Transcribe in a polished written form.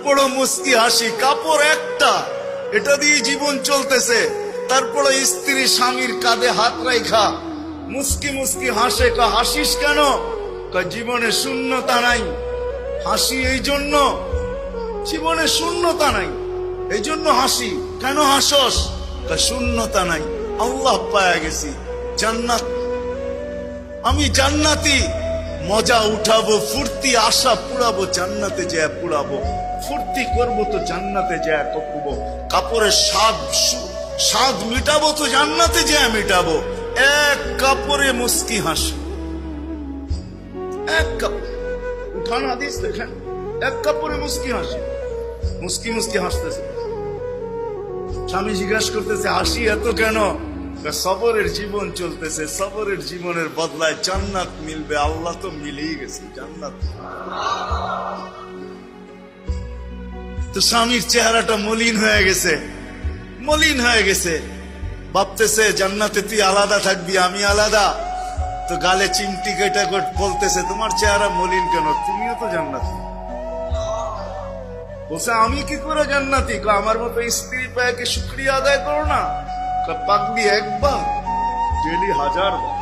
তারপরও মুস্কি হাসি, কাপড় একটা, এটা দিয়ে জীবন চলতেছে। তারপরে স্ত্রী স্বামীর কাঁধে হাত রাইখা মুস্কি মুস্কি হাসে। হাসিস কেন? জীবনে শূন্যতা নাই। হাসি এই জন্য, জীবনে শূন্যতা নাই, এই জন্য হাসি। কেন হাসস? শূন্যতা নাই, আল্লাহ পায়া গেছি, জান্নাত, আমি জান্নাতি, মজা উঠাবো, ফুর্তি আশা পুরাবো, জান্নাতে যায় পুরাবো, ফুর্তি করবো তো জান্নাতে যায় করবো, কাপড়ের স্বাদ মিটাবো তো জান্নাতে যায় মিটাবো। এক কাপড়ে মুস্কি হাসি, এক কাপড় উঠান হাদিস দেখেন, এক কাপড়ে মুস্কি হাসি, মুস্কি মুস্কি হাসতেছে। স্বামী জিজ্ঞাসা করতেছে হাসি এত কেন? সবরের জীবন চলতেছে, সবরের জীবনের বদলায় জান্নাত মিলবে। আল্লাহ তো মিলেই গেছে জান্নাত। তো স্বামীর চেহারাটা মলিন হয়ে গেছে, মলিন হয়ে গেছে, ভাবতেছে জান্নাতে তুই আলাদা থাকবি, আমি আলাদা। তো গালে চিমটি কেটে বলতেছে তোমার চেহারা মলিন কেন? তুমিও তো জান্নাতি। বলছে আমি কি করে জান্নাতি? আমার মতো স্ত্রী পায় কি শুকরিয়া আদায় করো না? পাগলি একবার, ডেলি 1000 বার।